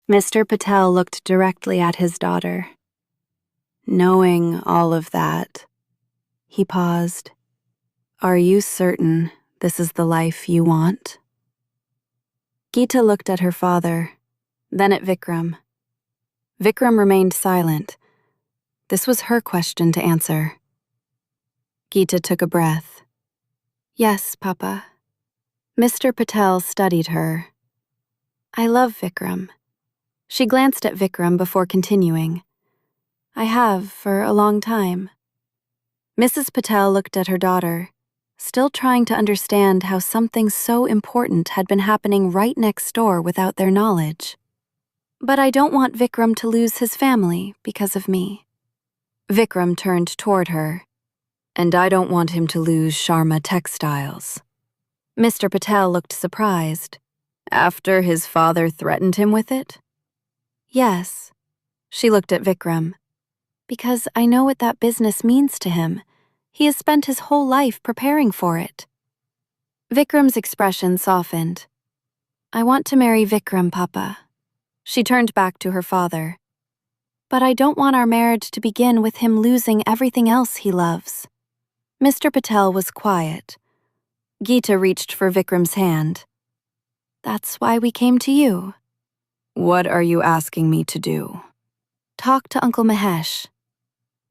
Mr. Patel looked directly at his daughter. Knowing all of that, he paused. Are you certain this is the life you want? Geeta looked at her father, then at Vikram. Vikram remained silent. This was her question to answer. Geeta took a breath. Yes, Papa. Mr. Patel studied her. I love Vikram. She glanced at Vikram before continuing. I have for a long time. Mrs. Patel looked at her daughter, still trying to understand how something so important had been happening right next door without their knowledge. But I don't want Vikram to lose his family because of me. Vikram turned toward her. And I don't want him to lose Sharma Textiles. Mr. Patel looked surprised. After his father threatened him with it? Yes. She looked at Vikram. Because I know what that business means to him. He has spent his whole life preparing for it. Vikram's expression softened. I want to marry Vikram, Papa. She turned back to her father. But I don't want our marriage to begin with him losing everything else he loves. Mr. Patel was quiet. Geeta reached for Vikram's hand. That's why we came to you. What are you asking me to do? Talk to Uncle Mahesh.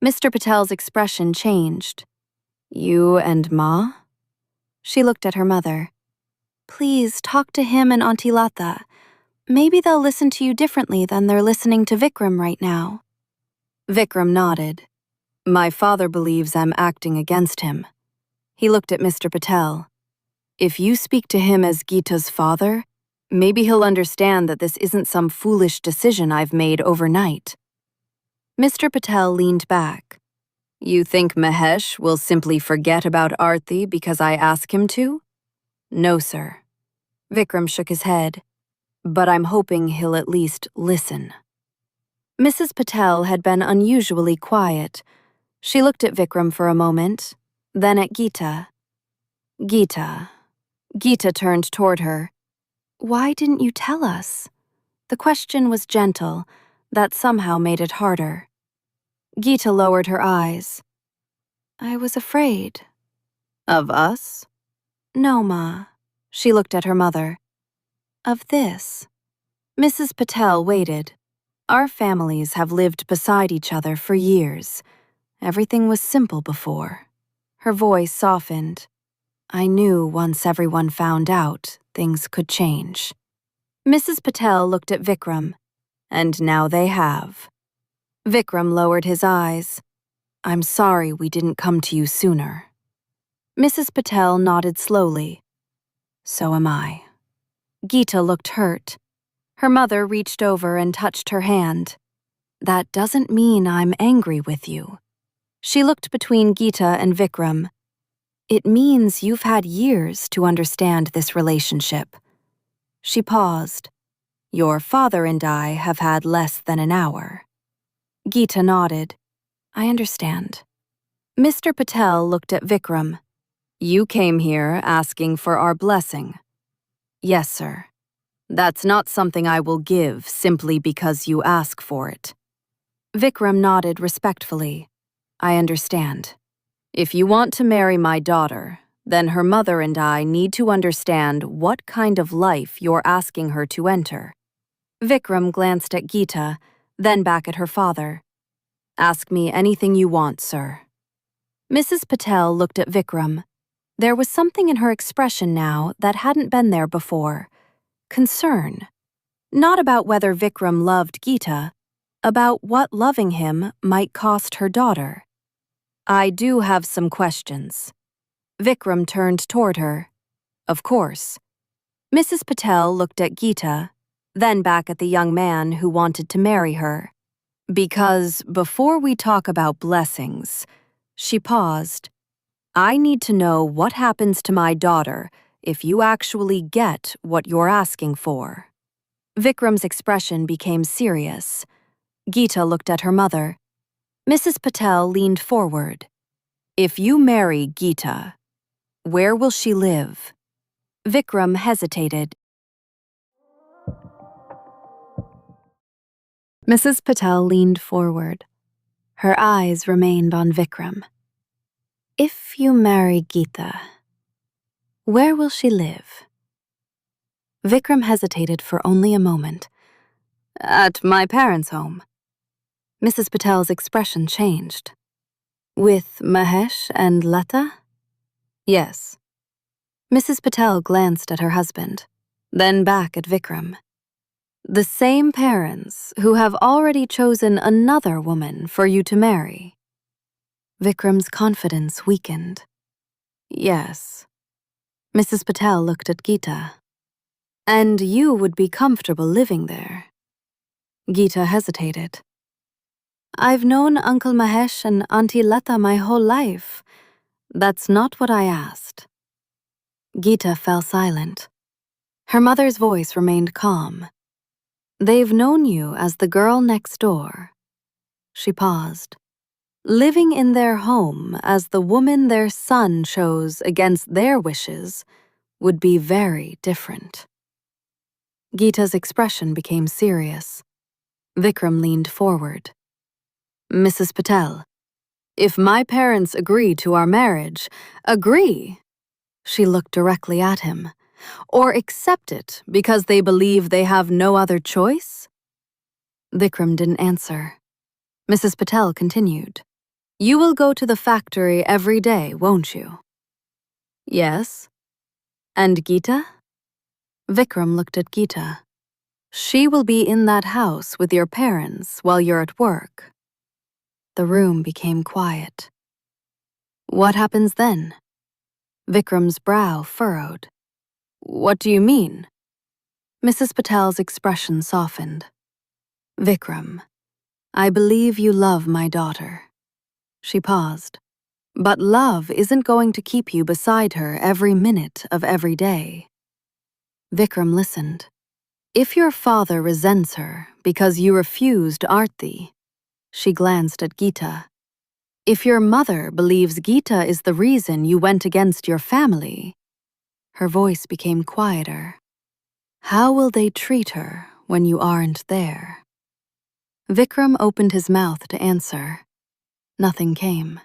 Mr. Patel's expression changed. You and Ma? She looked at her mother. Please talk to him and Auntie Lata. Maybe they'll listen to you differently than they're listening to Vikram right now. Vikram nodded. My father believes I'm acting against him. He looked at Mr. Patel. If you speak to him as Geeta's father, maybe he'll understand that this isn't some foolish decision I've made overnight. Mr. Patel leaned back. You think Mahesh will simply forget about Aarti because I ask him to? No, sir. Vikram shook his head. But I'm hoping he'll at least listen. Mrs. Patel had been unusually quiet. She looked at Vikram for a moment, then at Geeta. Geeta. Geeta turned toward her. Why didn't you tell us? The question was gentle. That somehow made it harder. Geeta lowered her eyes. I was afraid. Of us? No, Ma. She looked at her mother. Of this. Mrs. Patel waited. Our families have lived beside each other for years. Everything was simple before. Her voice softened. I knew once everyone found out, things could change. Mrs. Patel looked at Vikram, and now they have. Vikram lowered his eyes. I'm sorry we didn't come to you sooner. Mrs. Patel nodded slowly. So am I. Geeta looked hurt. Her mother reached over and touched her hand. That doesn't mean I'm angry with you. She looked between Geeta and Vikram. It means you've had years to understand this relationship. She paused. Your father and I have had less than an hour. Geeta nodded. I understand. Mr. Patel looked at Vikram. You came here asking for our blessing. Yes, sir. That's not something I will give simply because you ask for it. Vikram nodded respectfully. I understand. If you want to marry my daughter, then her mother and I need to understand what kind of life you're asking her to enter. Vikram glanced at Geeta, then back at her father. Ask me anything you want, sir. Mrs. Patel looked at Vikram. There was something in her expression now that hadn't been there before. Concern. Not about whether Vikram loved Geeta, about what loving him might cost her daughter. I do have some questions. Vikram turned toward her. Of course. Mrs. Patel looked at Geeta, then back at the young man who wanted to marry her. Because before we talk about blessings, she paused. I need to know what happens to my daughter if you actually get what you're asking for. Vikram's expression became serious. Geeta looked at her mother. Mrs. Patel leaned forward. If you marry Geeta, where will she live? Vikram hesitated. Mrs. Patel leaned forward. Her eyes remained on Vikram. If you marry Geeta, where will she live? Vikram hesitated for only a moment. At my parents' home. Mrs. Patel's expression changed. With Mahesh and Lata? Yes. Mrs. Patel glanced at her husband, then back at Vikram. The same parents who have already chosen another woman for you to marry. Vikram's confidence weakened. Yes. Mrs. Patel looked at Geeta. And you would be comfortable living there. Geeta hesitated. I've known Uncle Mahesh and Auntie Lata my whole life. That's not what I asked. Geeta fell silent. Her mother's voice remained calm. They've known you as the girl next door. She paused. Living in their home as the woman their son chose against their wishes would be very different. Geeta's expression became serious. Vikram leaned forward. Mrs. Patel, if my parents agree to our marriage, agree, she looked directly at him, or accept it because they believe they have no other choice? Vikram didn't answer. Mrs. Patel continued. You will go to the factory every day, won't you? Yes. And Geeta? Vikram looked at Geeta. She will be in that house with your parents while you're at work. The room became quiet. What happens then? Vikram's brow furrowed. What do you mean? Mrs. Patel's expression softened. Vikram, I believe you love my daughter. She paused. But love isn't going to keep you beside her every minute of every day. Vikram listened. If your father resents her because you refused Aarti, she glanced at Geeta. If your mother believes Geeta is the reason you went against your family, her voice became quieter. How will they treat her when you aren't there? Vikram opened his mouth to answer. Nothing came.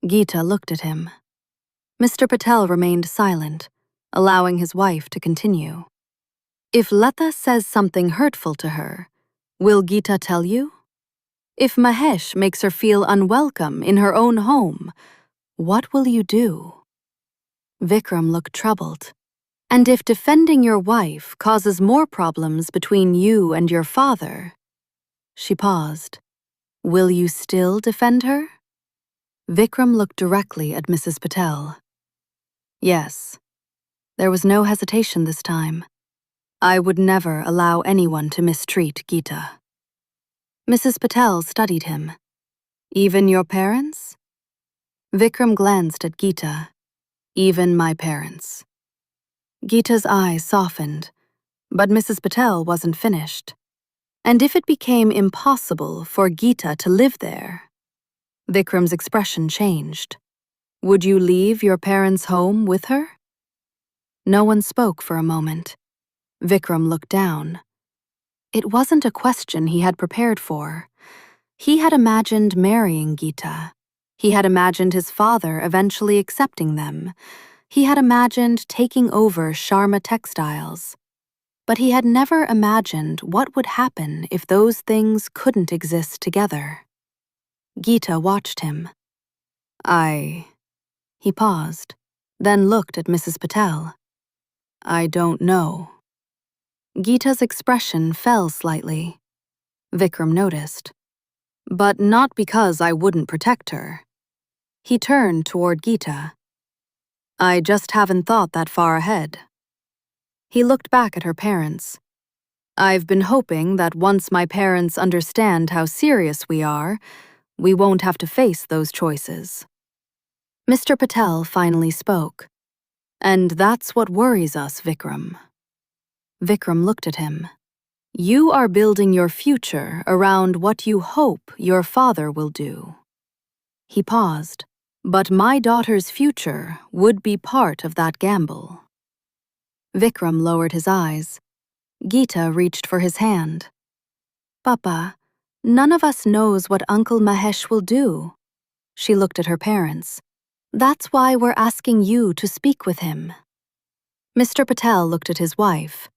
Geeta looked at him. Mr. Patel remained silent, allowing his wife to continue. If Lata says something hurtful to her, will Geeta tell you? If Mahesh makes her feel unwelcome in her own home, what will you do? Vikram looked troubled. And if defending your wife causes more problems between you and your father? She paused. Will you still defend her? Vikram looked directly at Mrs. Patel. Yes. There was no hesitation this time. I would never allow anyone to mistreat Geeta. Mrs. Patel studied him. Even your parents? Vikram glanced at Geeta. Even my parents. Geeta's eyes softened, but Mrs. Patel wasn't finished. And if it became impossible for Geeta to live there? Vikram's expression changed. Would you leave your parents' home with her? No one spoke for a moment. Vikram looked down. It wasn't a question he had prepared for. He had imagined marrying Geeta. He had imagined his father eventually accepting them. He had imagined taking over Sharma Textiles. But he had never imagined what would happen if those things couldn't exist together. Geeta watched him. He paused, then looked at Mrs. Patel. I don't know. Geeta's expression fell slightly. Vikram noticed. But not because I wouldn't protect her. He turned toward Geeta. I just haven't thought that far ahead. He looked back at her parents. I've been hoping that once my parents understand how serious we are, we won't have to face those choices. Mr. Patel finally spoke. And that's what worries us, Vikram. Vikram looked at him. You are building your future around what you hope your father will do. He paused. But my daughter's future would be part of that gamble. Vikram lowered his eyes. Geeta reached for his hand. Papa, none of us knows what Uncle Mahesh will do. She looked at her parents. That's why we're asking you to speak with him. Mr. Patel looked at his wife.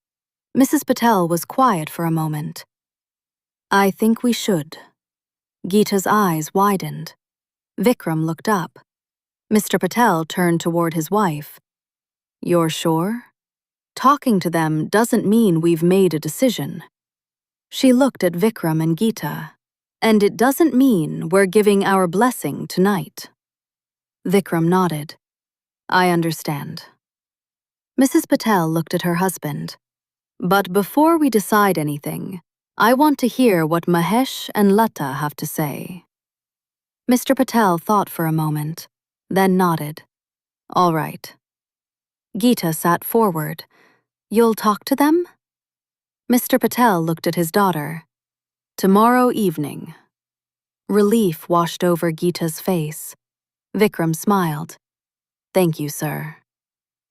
Mrs. Patel was quiet for a moment. I think we should. Geeta's eyes widened. Vikram looked up. Mr. Patel turned toward his wife. You're sure? Talking to them doesn't mean we've made a decision. She looked at Vikram and Geeta. And it doesn't mean we're giving our blessing tonight. Vikram nodded. I understand. Mrs. Patel looked at her husband. But before we decide anything, I want to hear what Mahesh and Lata have to say. Mr. Patel thought for a moment, then nodded. All right. Geeta sat forward. You'll talk to them? Mr. Patel looked at his daughter. Tomorrow evening. Relief washed over Geeta's face. Vikram smiled. Thank you, sir.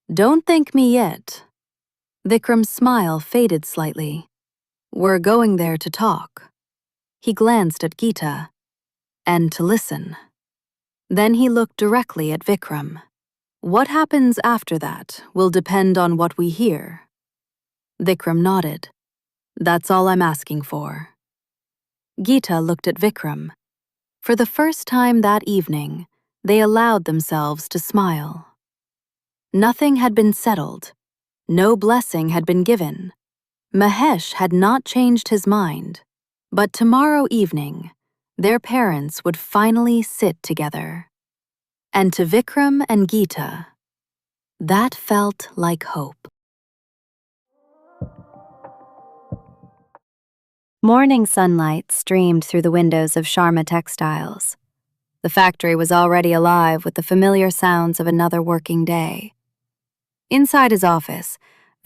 Don't thank me yet. Vikram's smile faded slightly. We're going there to talk. He glanced at Geeta. And to listen. Then he looked directly at Vikram. What happens after that will depend on what we hear. Vikram nodded. That's all I'm asking for. Geeta looked at Vikram. For the first time that evening, they allowed themselves to smile. Nothing had been settled. No blessing had been given. Mahesh had not changed his mind. But tomorrow evening, their parents would finally sit together. And to Vikram and Geeta, that felt like hope. Morning sunlight streamed through the windows of Sharma Textiles. The factory was already alive with the familiar sounds of another working day. Inside his office,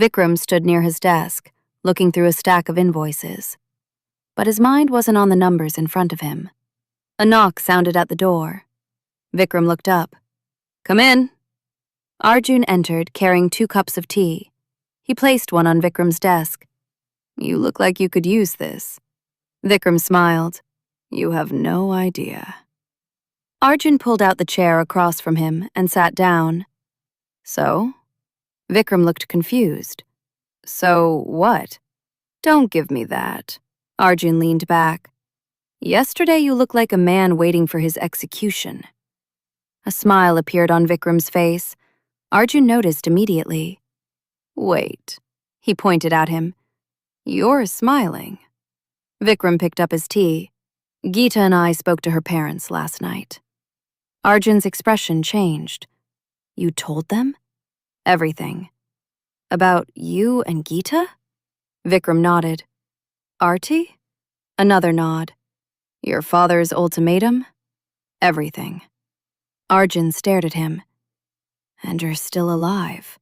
Vikram stood near his desk, looking through a stack of invoices. But his mind wasn't on the numbers in front of him. A knock sounded at the door. Vikram looked up. Come in. Arjun entered, carrying 2 cups of tea. He placed one on Vikram's desk. You look like you could use this. Vikram smiled. You have no idea. Arjun pulled out the chair across from him and sat down. So? Vikram looked confused. So what? Don't give me that. Arjun leaned back. Yesterday you looked like a man waiting for his execution. A smile appeared on Vikram's face. Arjun noticed immediately. Wait. He pointed at him. You're smiling. Vikram picked up his tea. Geeta and I spoke to her parents last night. Arjun's expression changed. You told them? Everything. About you and Geeta? Vikram nodded. Arti? Another nod. Your father's ultimatum? Everything. Arjun stared at him. And you're still alive.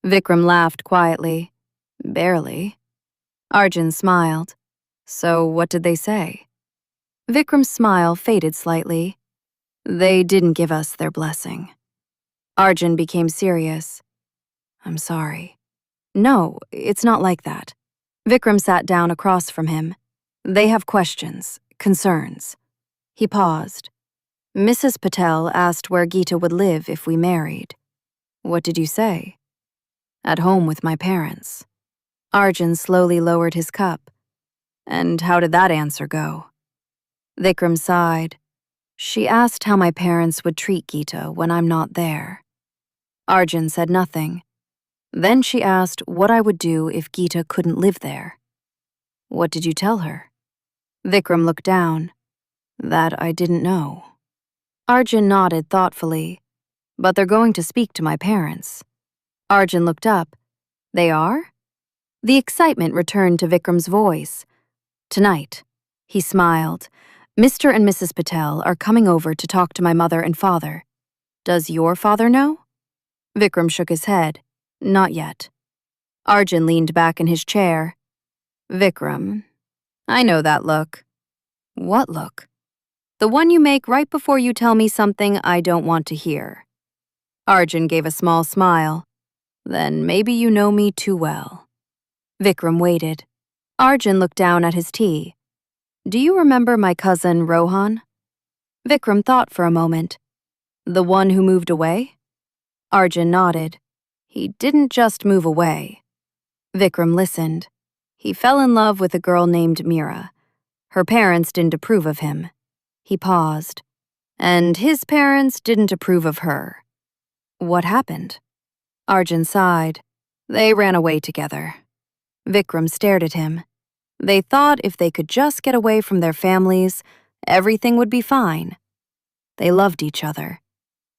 Vikram laughed quietly. Barely. Arjun smiled. So what did they say? Vikram's smile faded slightly. They didn't give us their blessing. Arjun became serious. I'm sorry. No, it's not like that. Vikram sat down across from him. They have questions, concerns. He paused. Mrs. Patel asked where Geeta would live if we married. What did you say? At home with my parents. Arjun slowly lowered his cup. And how did that answer go? Vikram sighed. She asked how my parents would treat Geeta when I'm not there. Arjun said nothing. Then she asked what I would do if Geeta couldn't live there. What did you tell her? Vikram looked down. That I didn't know. Arjun nodded thoughtfully. But they're going to speak to my parents. Arjun looked up. They are? The excitement returned to Vikram's voice. Tonight, he smiled. Mr. and Mrs. Patel are coming over to talk to my mother and father. Does your father know? Vikram shook his head. Not yet. Arjun leaned back in his chair. Vikram, I know that look. What look? The one you make right before you tell me something I don't want to hear. Arjun gave a small smile. Then maybe you know me too well. Vikram waited. Arjun looked down at his tea. Do you remember my cousin Rohan? Vikram thought for a moment. The one who moved away? Arjun nodded. He didn't just move away. Vikram listened. He fell in love with a girl named Meera. Her parents didn't approve of him. He paused. And his parents didn't approve of her. What happened? Arjun sighed. They ran away together. Vikram stared at him. They thought if they could just get away from their families, everything would be fine. They loved each other.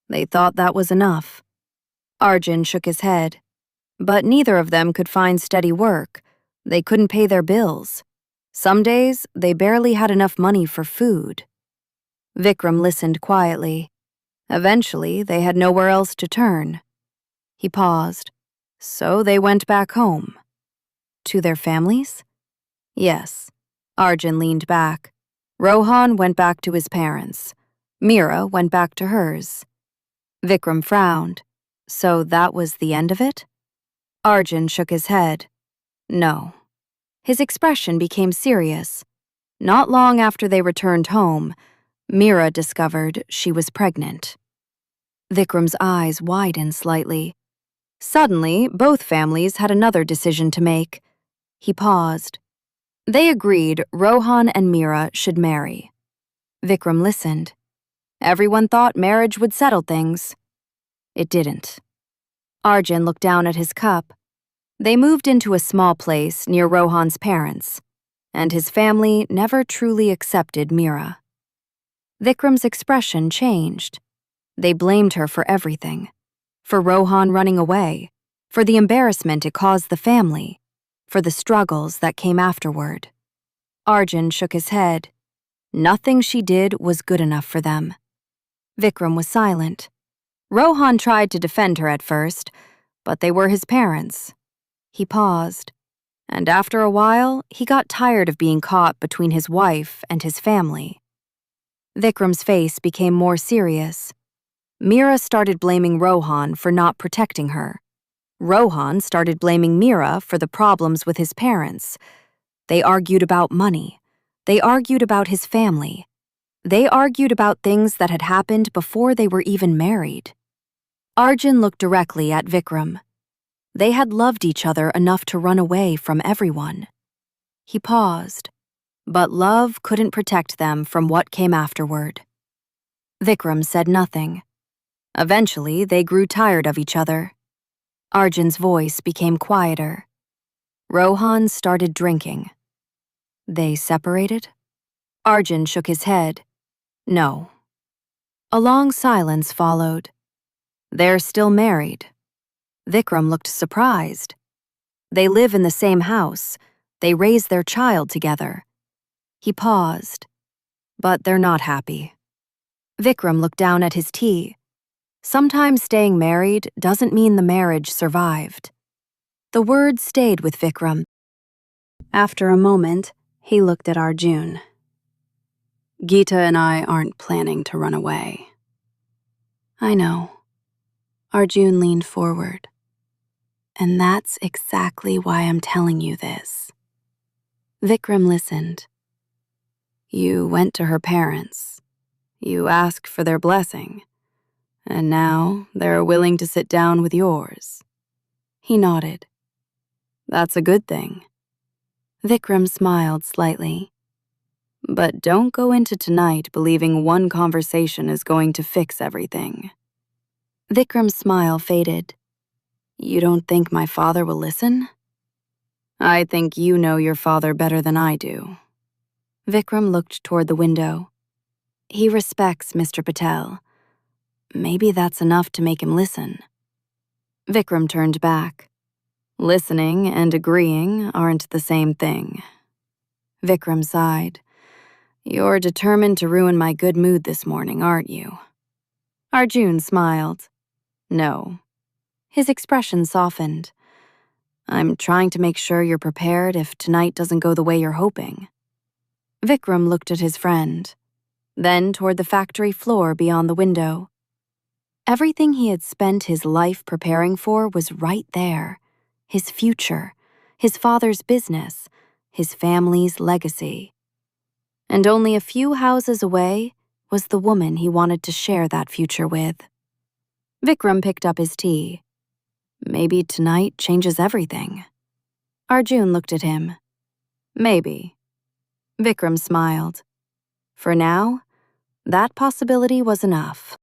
They thought that was enough. Arjun shook his head. But neither of them could find steady work. They couldn't pay their bills. Some days, they barely had enough money for food. Vikram listened quietly. Eventually, they had nowhere else to turn. He paused. So they went back home. To their families? Yes. Arjun leaned back. Rohan went back to his parents. Meera went back to hers. Vikram frowned. So that was the end of it? Arjun shook his head. No. His expression became serious. Not long after they returned home, Meera discovered she was pregnant. Vikram's eyes widened slightly. Suddenly, both families had another decision to make. He paused. They agreed Rohan and Meera should marry. Vikram listened. Everyone thought marriage would settle things. It didn't. Arjun looked down at his cup. They moved into a small place near Rohan's parents, and his family never truly accepted Meera. Vikram's expression changed. They blamed her for everything. For Rohan running away, for the embarrassment it caused the family, for the struggles that came afterward. Arjun shook his head. Nothing she did was good enough for them. Vikram was silent. Rohan tried to defend her at first, but they were his parents. He paused, and after a while, he got tired of being caught between his wife and his family. Vikram's face became more serious. Meera started blaming Rohan for not protecting her. Rohan started blaming Meera for the problems with his parents. They argued about money. They argued about his family. They argued about things that had happened before they were even married. Arjun looked directly at Vikram. They had loved each other enough to run away from everyone. He paused, but love couldn't protect them from what came afterward. Vikram said nothing. Eventually, they grew tired of each other. Arjun's voice became quieter. Rohan started drinking. They separated? Arjun shook his head. No. A long silence followed. They're still married. Vikram looked surprised. They live in the same house. They raise their child together. He paused. But they're not happy. Vikram looked down at his tea. Sometimes staying married doesn't mean the marriage survived. The words stayed with Vikram. After a moment, he looked at Arjun. Geeta and I aren't planning to run away. I know. Arjun leaned forward. And that's exactly why I'm telling you this. Vikram listened. You went to her parents. You asked for their blessing. And now they're willing to sit down with yours. He nodded. That's a good thing. Vikram smiled slightly. But don't go into tonight believing one conversation is going to fix everything. Vikram's smile faded. You don't think my father will listen? I think you know your father better than I do. Vikram looked toward the window. He respects Mr. Patel. Maybe that's enough to make him listen. Vikram turned back. Listening and agreeing aren't the same thing. Vikram sighed. You're determined to ruin my good mood this morning, aren't you? Arjun smiled. No. His expression softened. I'm trying to make sure you're prepared if tonight doesn't go the way you're hoping. Vikram looked at his friend, then toward the factory floor beyond the window. Everything he had spent his life preparing for was right there. His future, his father's business, his family's legacy. And only a few houses away was the woman he wanted to share that future with. Vikram picked up his tea. Maybe tonight changes everything. Arjun looked at him. Maybe. Vikram smiled. For now, that possibility was enough.